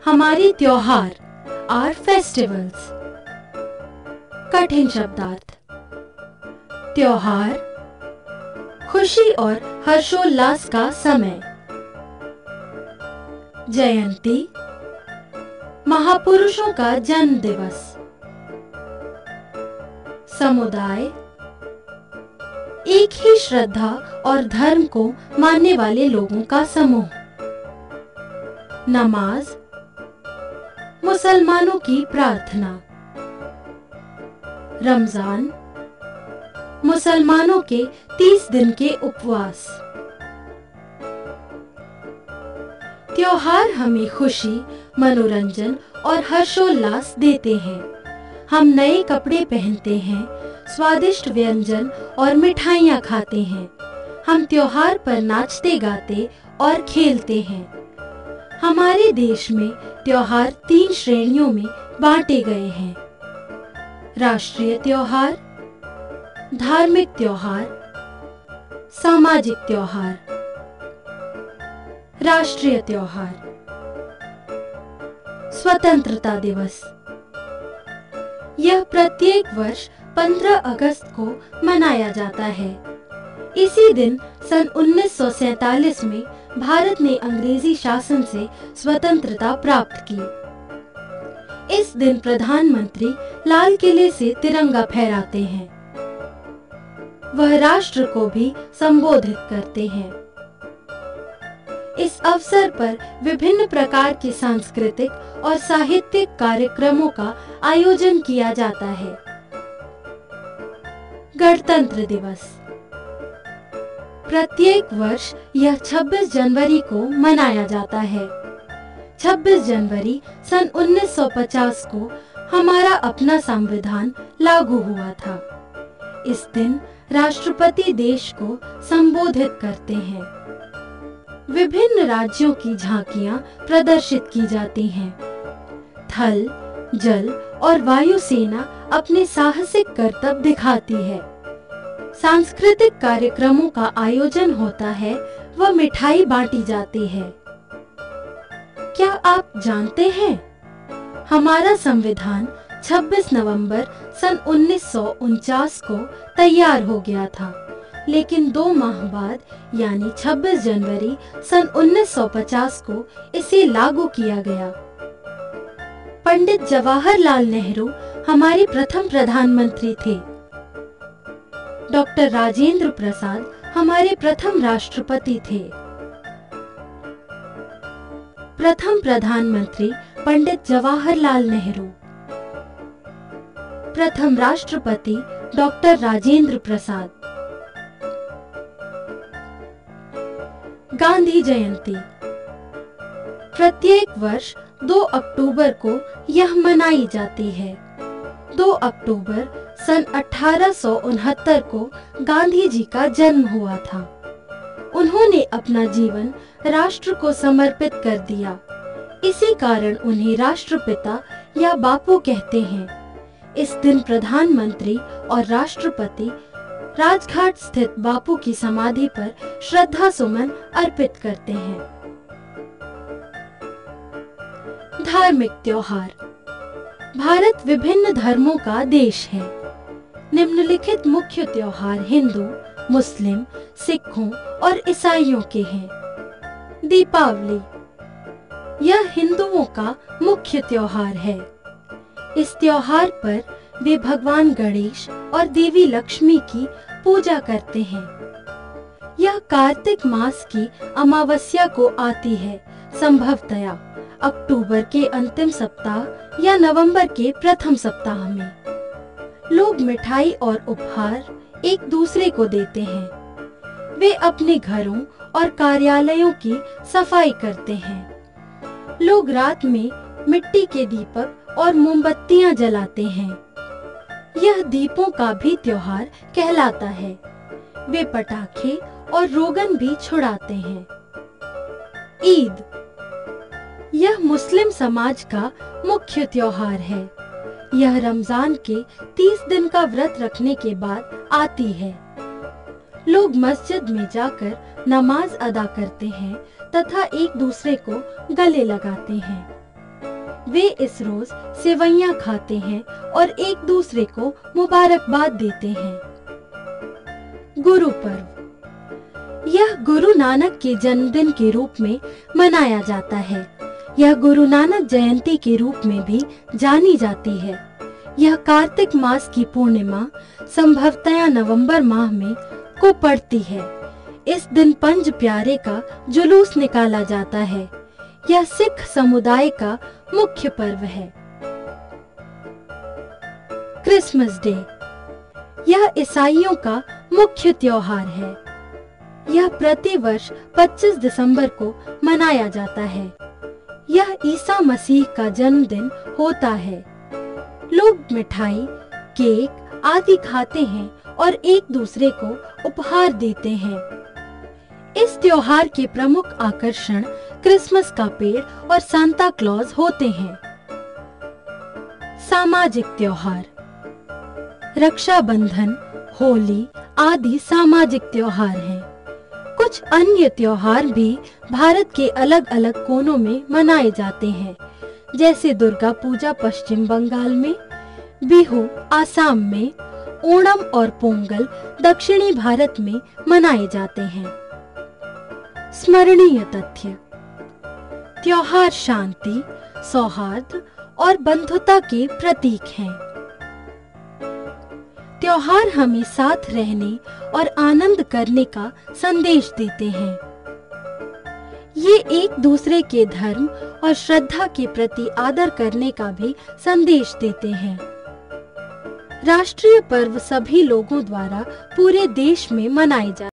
हमारे त्योहार are festivals. कठिन शब्दार्थ। त्योहार खुशी और हर्षोल्लास का समय। जयंती महापुरुषों का जन्म दिवस। समुदाय एक ही श्रद्धा और धर्म को मानने वाले लोगों का समूह। नमाज मुसलमानों की प्रार्थना। रमजान मुसलमानों के 30 दिन के उपवास। त्योहार हमें खुशी, मनोरंजन और हर्षोल्लास देते हैं। हम नए कपड़े पहनते हैं, स्वादिष्ट व्यंजन और मिठाइयाँ खाते हैं। हम त्योहार पर नाचते गाते और खेलते हैं। हमारे देश में त्योहार 3 श्रेणियों में बांटे गए हैं: राष्ट्रीय त्योहार, धार्मिक त्योहार, सामाजिक त्योहार। राष्ट्रीय त्योहार। स्वतंत्रता दिवस। यह प्रत्येक वर्ष 15 अगस्त को मनाया जाता है। इसी दिन सन 1947 में भारत ने अंग्रेजी शासन से स्वतंत्रता प्राप्त की। इस दिन प्रधानमंत्री लाल किले से तिरंगा फहराते हैं। वह राष्ट्र को भी संबोधित करते हैं। इस अवसर पर विभिन्न प्रकार के सांस्कृतिक और साहित्यिक कार्यक्रमों का आयोजन किया जाता है। गणतंत्र दिवस। प्रत्येक वर्ष यह 26 जनवरी को मनाया जाता है। 26 जनवरी सन 1950 को हमारा अपना संविधान लागू हुआ था। इस दिन राष्ट्रपति देश को संबोधित करते हैं। विभिन्न राज्यों की झांकियां प्रदर्शित की जाती हैं। थल, जल और वायु सेना अपने साहसिक करतब दिखाती है। सांस्कृतिक कार्यक्रमों का आयोजन होता है व मिठाई बांटी जाती है। क्या आप जानते हैं, हमारा संविधान 26 नवंबर सन 1949 को तैयार हो गया था, लेकिन 2 माह बाद यानी 26 जनवरी सन 1950 को इसे लागू किया गया। पंडित जवाहरलाल नेहरू हमारे प्रथम प्रधानमंत्री थे। डॉक्टर राजेंद्र प्रसाद हमारे प्रथम राष्ट्रपति थे। प्रथम प्रधानमंत्री पंडित जवाहरलाल नेहरू। प्रथम राष्ट्रपति डॉक्टर राजेंद्र प्रसाद। गांधी जयंती। प्रत्येक वर्ष 2 अक्टूबर को यह मनाई जाती है। 2 अक्टूबर सन 1869 को गांधी जी का जन्म हुआ था। उन्होंने अपना जीवन राष्ट्र को समर्पित कर दिया। इसी कारण उन्हें राष्ट्रपिता या बापू कहते हैं। इस दिन प्रधानमंत्री और राष्ट्रपति राजघाट स्थित बापू की समाधि पर श्रद्धा सुमन अर्पित करते हैं। धार्मिक त्योहार। भारत विभिन्न धर्मों का देश है। निम्नलिखित मुख्य त्योहार हिंदू, मुस्लिम, सिखों और ईसाइयों के हैं। दीपावली। यह हिंदुओं का मुख्य त्योहार है। इस त्योहार पर वे भगवान गणेश और देवी लक्ष्मी की पूजा करते हैं। यह कार्तिक मास की अमावस्या को आती है, संभवतया अक्टूबर के अंतिम सप्ताह या नवंबर के प्रथम सप्ताह में। लोग मिठाई और उपहार एक दूसरे को देते हैं। वे अपने घरों और कार्यालयों की सफाई करते हैं। लोग रात में मिट्टी के दीपक और मोमबत्तियां जलाते हैं। यह दीपों का भी त्योहार कहलाता है। वे पटाखे और रोगन भी छुड़ाते हैं। ईद। यह मुस्लिम समाज का मुख्य त्योहार है। यह रमजान के 30 दिन का व्रत रखने के बाद आती है। लोग मस्जिद में जाकर नमाज अदा करते हैं तथा एक दूसरे को गले लगाते हैं। वे इस रोज सेवइयां खाते हैं और एक दूसरे को मुबारकबाद देते हैं। गुरु पर्व, यह गुरु नानक के जन्मदिन के रूप में मनाया जाता है। यह गुरु नानक जयंती के रूप में भी जानी जाती है। यह कार्तिक मास की पूर्णिमा संभवतया नवंबर माह में को पड़ती है। इस दिन पंज प्यारे का जुलूस निकाला जाता है। यह सिख समुदाय का मुख्य पर्व है। क्रिसमस डे, यह ईसाइयों का मुख्य त्योहार है। यह प्रति वर्ष 25 दिसंबर को मनाया जाता है। यह ईसा मसीह का जन्मदिन होता है। लोग मिठाई, केक आदि खाते हैं और एक दूसरे को उपहार देते हैं। इस त्योहार के प्रमुख आकर्षण क्रिसमस का पेड़ और सांता क्लॉज होते हैं। सामाजिक त्योहार, रक्षाबंधन, होली आदि सामाजिक त्योहार हैं। कुछ अन्य त्योहार भी भारत के अलग अलग कोनों में मनाए जाते हैं, जैसे दुर्गा पूजा पश्चिम बंगाल में, बिहू आसाम में, ओणम और पोंगल दक्षिणी भारत में मनाए जाते हैं। स्मरणीय तथ्य, त्योहार शांति, सौहार्द और बंधुता के प्रतीक हैं। त्योहार हमें साथ रहने और आनंद करने का संदेश देते हैं। ये एक दूसरे के धर्म और श्रद्धा के प्रति आदर करने का भी संदेश देते हैं। राष्ट्रीय पर्व सभी लोगों द्वारा पूरे देश में मनाए जाते हैं।